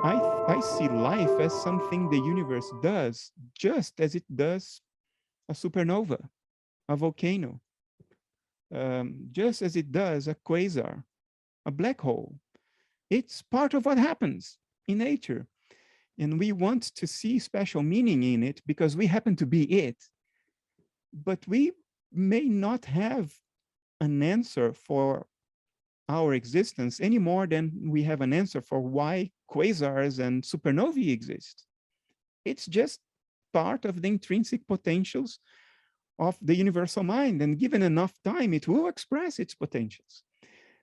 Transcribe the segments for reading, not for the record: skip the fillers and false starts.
I see life as something the universe does, just as it does a supernova, a volcano, just as it does a quasar, a black hole. It's part of what happens in nature. And we want to see special meaning in it because we happen to be it. But we may not have an answer for our existence any more than we have an answer for why quasars and supernovae exist. It's just part of the intrinsic potentials of the universal mind. And given enough time, it will express its potentials.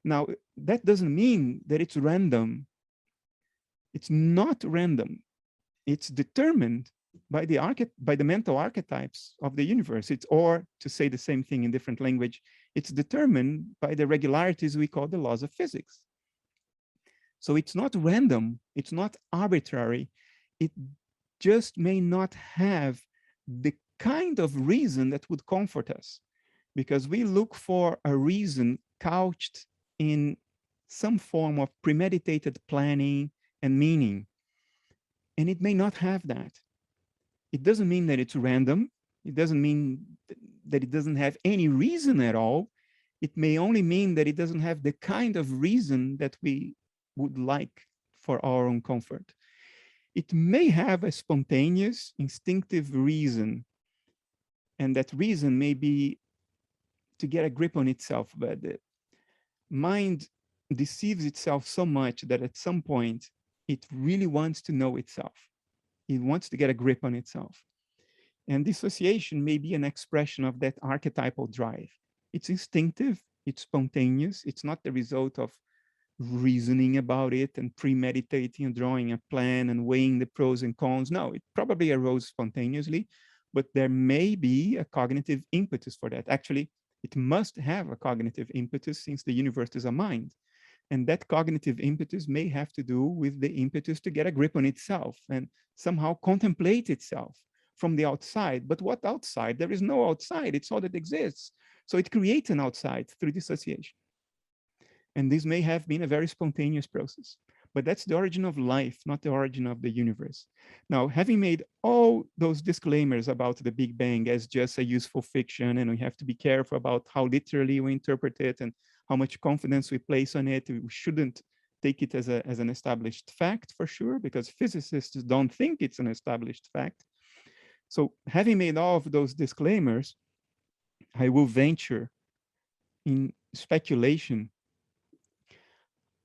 Now, that doesn't mean that it's random. It's not random. It's determined by the mental archetypes of the universe. It's, or to say the same thing in different language, it's determined by the regularities we call the laws of physics. So it's not random, it's not arbitrary. It just may not have the kind of reason that would comfort us, because we look for a reason couched in some form of premeditated planning and meaning. And it may not have that. It doesn't mean that it's random. It doesn't mean that it doesn't have any reason at all. It may only mean that it doesn't have the kind of reason that we would like for our own comfort. It may have a spontaneous, instinctive reason, and that reason may be to get a grip on itself, but the mind deceives itself so much that at some point it really wants to know itself. It wants to get a grip on itself. And dissociation may be an expression of that archetypal drive. It's instinctive, it's spontaneous, it's not the result of reasoning about it and premeditating and drawing a plan and weighing the pros and cons. No, it probably arose spontaneously, but there may be a cognitive impetus for that. Actually, it must have a cognitive impetus since the universe is a mind. And that cognitive impetus may have to do with the impetus to get a grip on itself and somehow contemplate itself from the outside. But what outside? There is no outside. It's all that exists. So it creates an outside through dissociation. And this may have been a very spontaneous process. But that's the origin of life, not the origin of the universe. Now, having made all those disclaimers about the Big Bang as just a useful fiction, and we have to be careful about how literally we interpret it and how much confidence we place on it, we shouldn't take it as an established fact for sure, because physicists don't think it's an established fact. So having made all of those disclaimers, I will venture in speculation.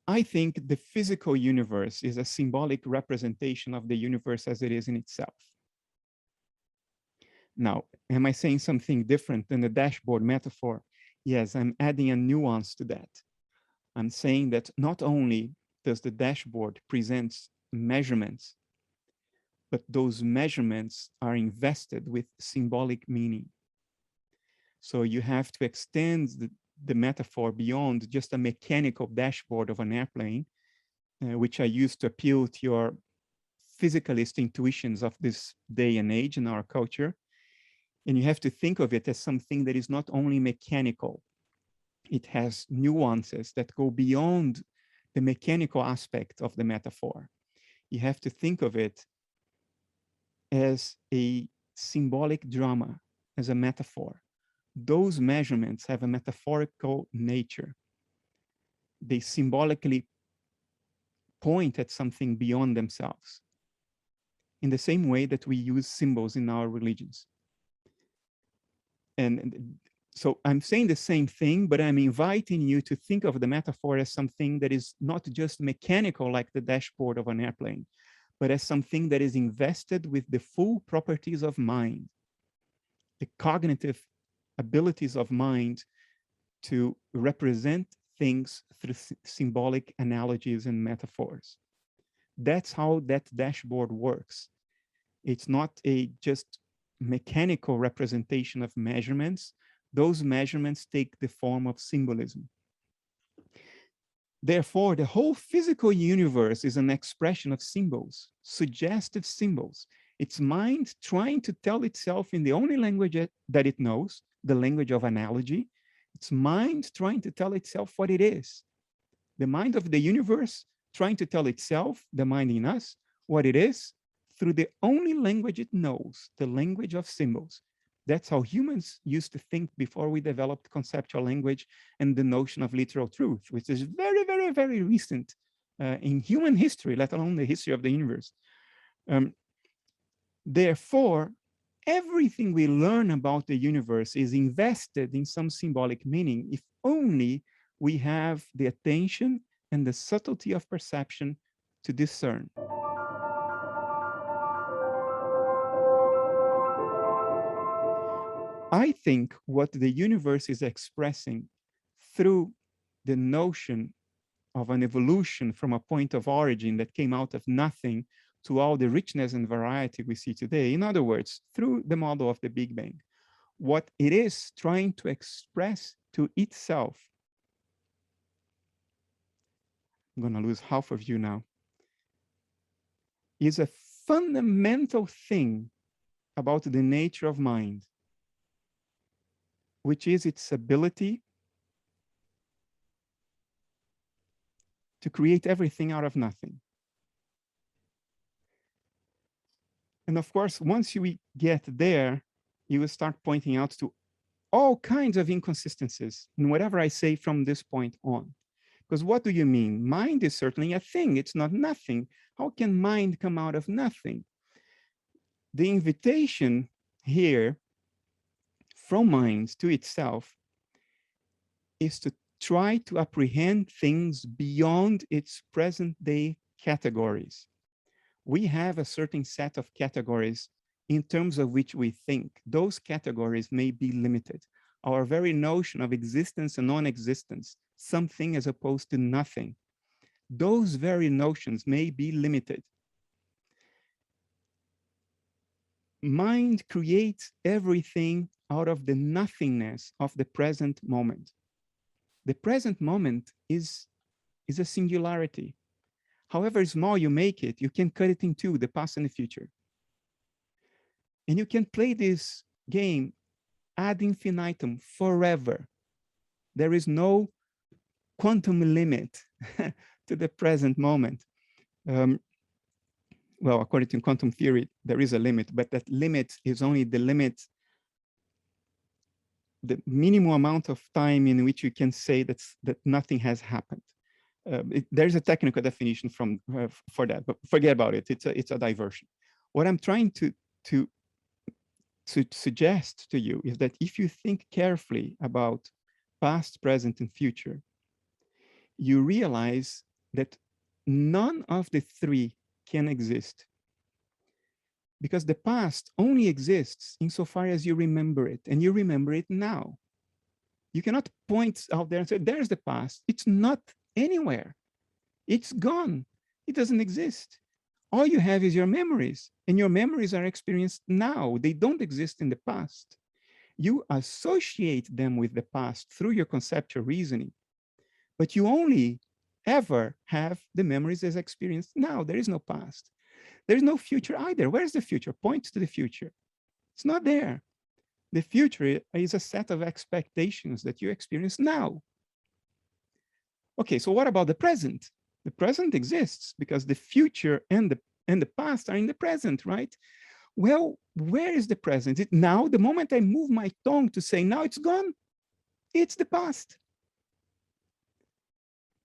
I think the physical universe is a symbolic representation of the universe as it is in itself. Now, am I saying something different than the dashboard metaphor? Yes, I'm adding a nuance to that. I'm saying that not only does the dashboard present measurements, but those measurements are invested with symbolic meaning. So you have to extend the metaphor beyond just a mechanical dashboard of an airplane, which I use to appeal to your physicalist intuitions of this day and age in our culture. And you have to think of it as something that is not only mechanical. It has nuances that go beyond the mechanical aspect of the metaphor. You have to think of it as a symbolic drama, as a metaphor. Those measurements have a metaphorical nature. They symbolically point at something beyond themselves, in the same way that we use symbols in our religions. And so I'm saying the same thing, but I'm inviting you to think of the metaphor as something that is not just mechanical like the dashboard of an airplane, but as something that is invested with the full properties of mind, the cognitive abilities of mind to represent things through symbolic analogies and metaphors. That's how that dashboard works. It's not a just mechanical representation of measurements. Those measurements take the form of symbolism. Therefore, the whole physical universe is an expression of symbols, suggestive symbols. It's mind trying to tell itself in the only language that it knows, the language of analogy. It's mind trying to tell itself what it is. The mind of the universe trying to tell itself, the mind in us, what it is through the only language it knows, the language of symbols. That's how humans used to think before we developed conceptual language and the notion of literal truth, which is very, very, very recent in human history, let alone the history of the universe. Therefore, everything we learn about the universe is invested in some symbolic meaning if only we have the attention and the subtlety of perception to discern. I think what the universe is expressing through the notion of an evolution from a point of origin that came out of nothing to all the richness and variety we see today. In other words, through the model of the Big Bang, what it is trying to express to itself. I'm going to lose half of you now. Is a fundamental thing about the nature of mind, which is its ability to create everything out of nothing. And of course, once you get there, you will start pointing out to all kinds of inconsistencies in whatever I say from this point on. Because what do you mean? Mind is certainly a thing. It's not nothing. How can mind come out of nothing? The invitation here from mind to itself is to try to apprehend things beyond its present day categories. We have a certain set of categories in terms of which we think. Those categories may be limited. Our very notion of existence and non-existence, something as opposed to nothing, those very notions may be limited. Mind creates everything out of the nothingness of the present moment. The present moment is a singularity. However small you make it, you can cut it in two, the past and the future. And you can play this game ad infinitum, forever. There is no quantum limit to the present moment. Well, according to quantum theory, there is a limit, but that limit is only the limit, the minimum amount of time in which you can say that nothing has happened. There's a technical definition for that, but forget about it. It's a diversion. What I'm trying to suggest to you is that if you think carefully about past, present, and future, you realize that none of the three can exist, because the past only exists insofar as you remember it, and you remember it now. You cannot point out there and say, there's the past. It's not anywhere. It's gone. It doesn't exist. All you have is your memories, and your memories are experienced now. They don't exist in the past. You associate them with the past through your conceptual reasoning, but you only ever have the memories as experienced now. There is no past. There's no future either. Where's the future? Point to the future. It's not there. The future is a set of expectations that you experience now. Okay, so what about the present? The present exists because the future and the past are in the present, right? Well, where is the present? Now, the moment I move my tongue to say now it's gone, it's the past.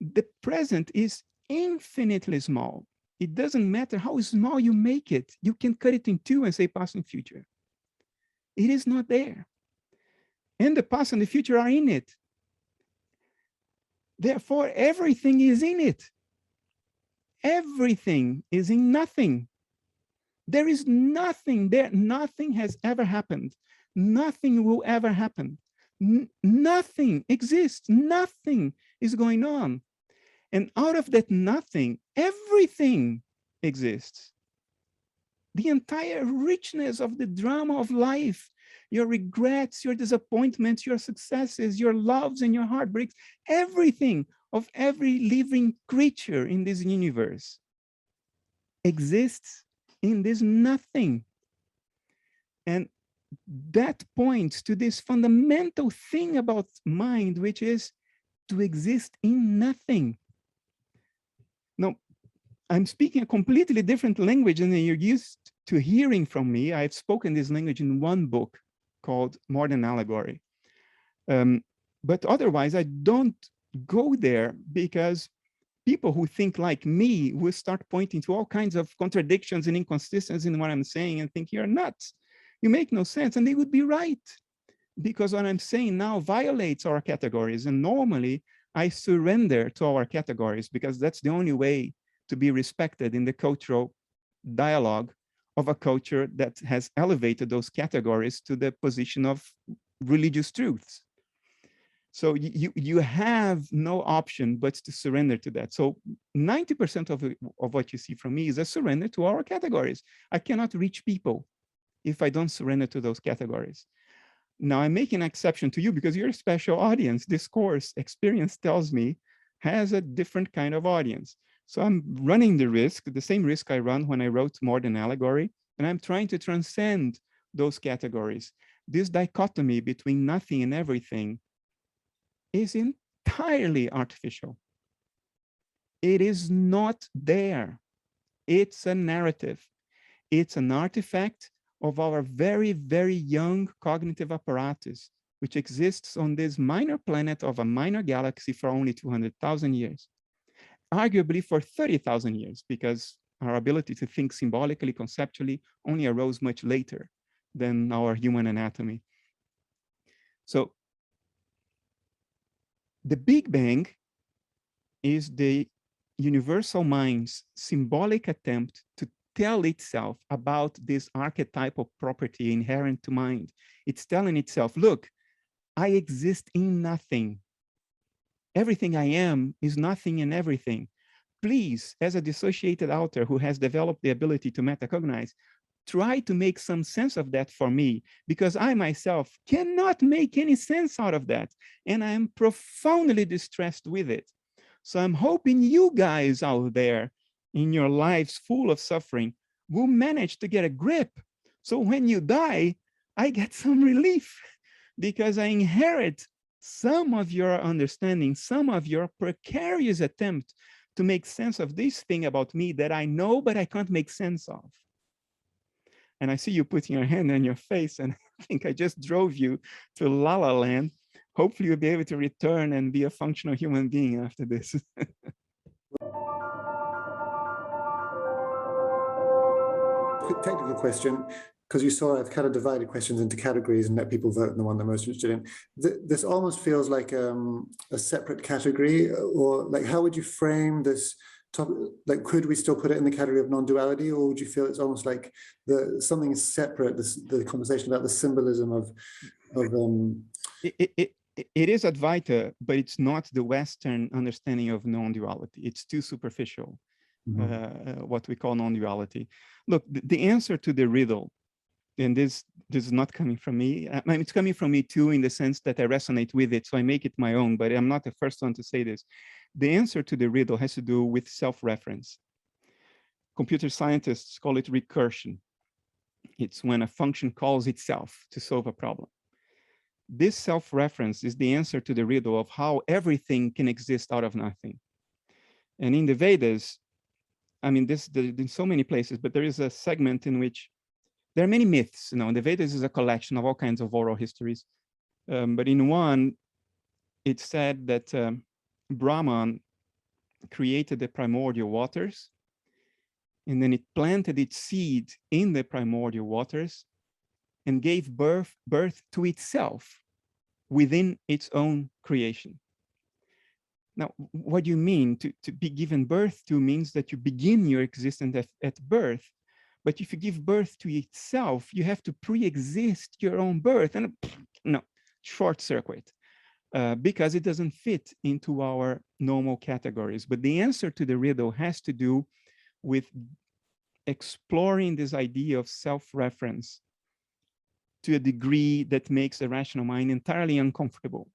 The present is infinitely small. It doesn't matter how small you make it. You can cut it in two and say past and future. It is not there. And the past and the future are in it. Therefore, everything is in it. Everything is in nothing. There is nothing there. Nothing has ever happened. Nothing will ever happen. Nothing exists. Nothing is going on. And out of that nothing, everything exists. The entire richness of the drama of life, your regrets, your disappointments, your successes, your loves and your heartbreaks, everything of every living creature in this universe exists in this nothing. And that points to this fundamental thing about mind, which is to exist in nothing. No, I'm speaking a completely different language than you're used to hearing from me. I've spoken this language in one book called More Than Allegory. But otherwise, I don't go there because people who think like me will start pointing to all kinds of contradictions and inconsistencies in what I'm saying and think you're nuts. You make no sense. And they would be right, because what I'm saying now violates our categories. And normally I surrender to our categories because that's the only way to be respected in the cultural dialogue of a culture that has elevated those categories to the position of religious truths. So you have no option but to surrender to that. So 90% of what you see from me is a surrender to our categories. I cannot reach people if I don't surrender to those categories. Now I'm making an exception to you because you're a special audience. This course experience tells me has a different kind of audience. So I'm running the risk, the same risk I run when I wrote More Than Allegory, and I'm trying to transcend those categories. This dichotomy between nothing and everything is entirely artificial. It is not there. It's a narrative. It's an artifact of our very, very young cognitive apparatus, which exists on this minor planet of a minor galaxy for only 200,000 years, arguably for 30,000 years, because our ability to think symbolically, conceptually, only arose much later than our human anatomy. So the Big Bang is the universal mind's symbolic attempt to tell itself about this archetypal property inherent to mind. It's telling itself, look, I exist in nothing. Everything I am is nothing and everything. Please, as a dissociated outer who has developed the ability to metacognize, try to make some sense of that for me, because I myself cannot make any sense out of that. And I am profoundly distressed with it. So I'm hoping you guys out there in your lives full of suffering will manage to get a grip. So when you die, I get some relief because I inherit some of your understanding, some of your precarious attempt to make sense of this thing about me that I know, but I can't make sense of. And I see you putting your hand on your face, and I think I just drove you to La La Land. Hopefully you'll be able to return and be a functional human being after this. Quick technical question, because you saw I've kind of divided questions into categories and let people vote on the one they're most interested in. This almost feels like a separate category, or like, how would you frame this topic? Like, could we still put it in the category of non-duality, or would you feel it's almost like something is separate, the conversation about the symbolism of it is Advaita, but it's not the Western understanding of non-duality. It's too superficial, what we call non-duality. Look, the answer to the riddle, and this is not coming from me. I mean, it's coming from me too, in the sense that I resonate with it, so I make it my own, but I'm not the first one to say this. The answer to the riddle has to do with self-reference. Computer scientists call it recursion. It's when a function calls itself to solve a problem. This self-reference is the answer to the riddle of how everything can exist out of nothing. And in the Vedas, I mean, in so many places, but there is a segment in which there are many myths. You know, the Vedas is a collection of all kinds of oral histories. But in one, it's said that Brahman created the primordial waters, and then it planted its seed in the primordial waters and gave birth to itself within its own creation. Now, what do you mean? To be given birth to means that you begin your existence at birth. But if you give birth to itself, you have to pre-exist your own birth. And no, short circuit, because it doesn't fit into our normal categories. But the answer to the riddle has to do with exploring this idea of self-reference to a degree that makes the rational mind entirely uncomfortable,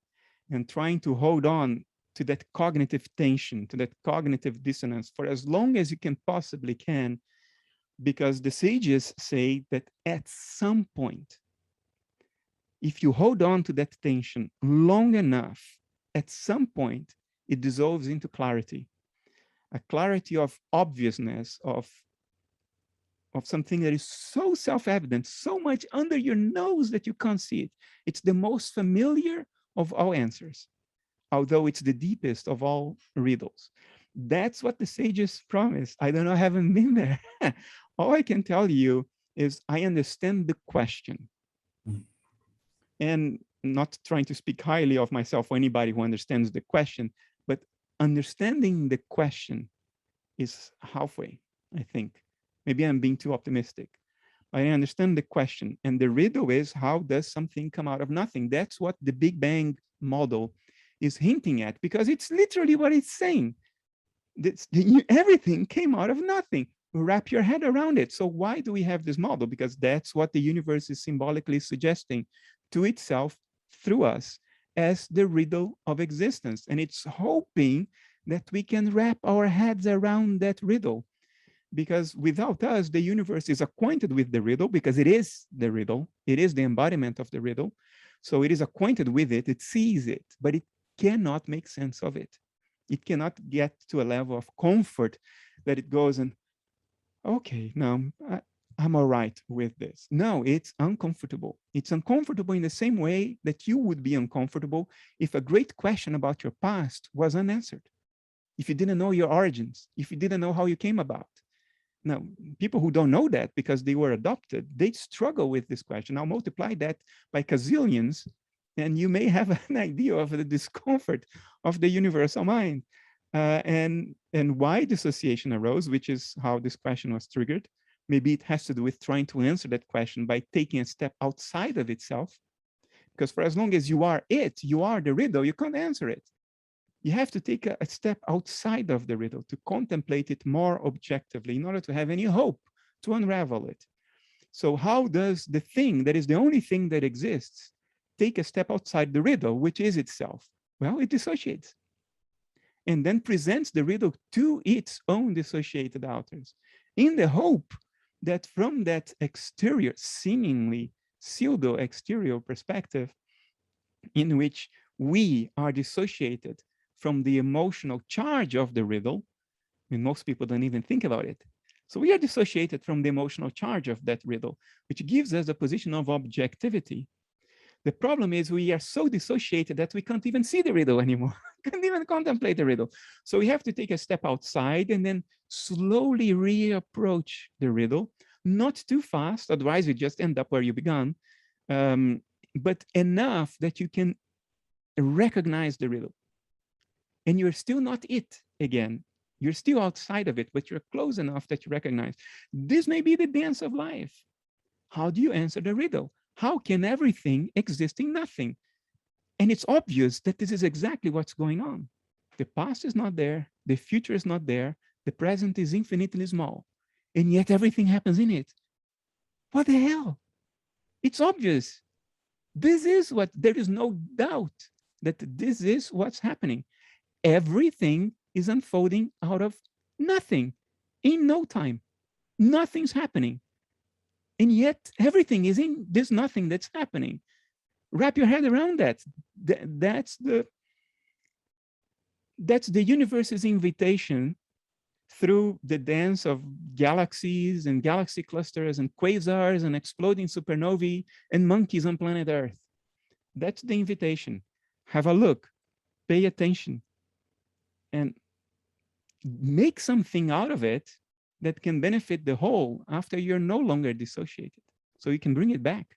and trying to hold on to that cognitive tension, to that cognitive dissonance for as long as you can possibly can, because the sages say that at some point, if you hold on to that tension long enough, at some point, it dissolves into clarity. a clarity of obviousness of something that is so self-evident, so much under your nose that you can't see it. It's the most familiar of all answers, although it's the deepest of all riddles. That's what the sages promised. I don't know, I haven't been there. All I can tell you is I understand the question. And not trying to speak highly of myself or anybody who understands the question, but understanding the question is halfway, I think. Maybe I'm being too optimistic. I understand the question. And the riddle is, how does something come out of nothing? That's what the Big Bang model is hinting at, because it's literally what it's saying. Everything came out of nothing. Wrap your head around it. So why do we have this model? Because that's what the universe is symbolically suggesting to itself through us as the riddle of existence. And it's hoping that we can wrap our heads around that riddle. Because without us, the universe is acquainted with the riddle, because it is the riddle. It is the embodiment of the riddle. So it is acquainted with it, it sees it, but it cannot make sense of it. It cannot get to a level of comfort that it goes and, okay, no, I'm all right with this. No, it's uncomfortable. It's uncomfortable in the same way that you would be uncomfortable if a great question about your past was unanswered. If you didn't know your origins, if you didn't know how you came about. Now, people who don't know that because they were adopted, they struggle with this question. I'll multiply that by gazillions, and you may have an idea of the discomfort of the universal mind. And why dissociation arose, which is how this question was triggered. Maybe it has to do with trying to answer that question by taking a step outside of itself. Because for as long as you are it, you are the riddle, you can't answer it. You have to take a step outside of the riddle to contemplate it more objectively in order to have any hope to unravel it. So how does the thing that is the only thing that exists take a step outside the riddle, which is itself? Well, it dissociates and then presents the riddle to its own dissociated authors in the hope that from that exterior, seemingly pseudo-exterior perspective in which we are dissociated from the emotional charge of the riddle, and most people don't even think about it. So we are dissociated from the emotional charge of that riddle, which gives us a position of objectivity. The problem is we are so dissociated that we can't even see the riddle anymore. Can't even contemplate the riddle. So we have to take a step outside and then slowly reapproach the riddle, not too fast, otherwise you just end up where you began, but enough that you can recognize the riddle. And you're still not it again. You're still outside of it, but you're close enough that you recognize. This may be the dance of life. How do you answer the riddle? How can everything exist in nothing? And it's obvious that this is exactly what's going on. The past is not there. The future is not there. The present is infinitely small. And yet everything happens in it. What the hell? It's obvious. This is what, there is no doubt that this is what's happening. Everything is unfolding out of nothing in no time. Nothing's happening. And yet everything is in this nothing that's happening. Wrap your head around that. That's the universe's invitation through the dance of galaxies and galaxy clusters and quasars and exploding supernovae and monkeys on planet Earth. That's the invitation. Have a look, pay attention, and make something out of it that can benefit the whole after you're no longer dissociated. So you can bring it back.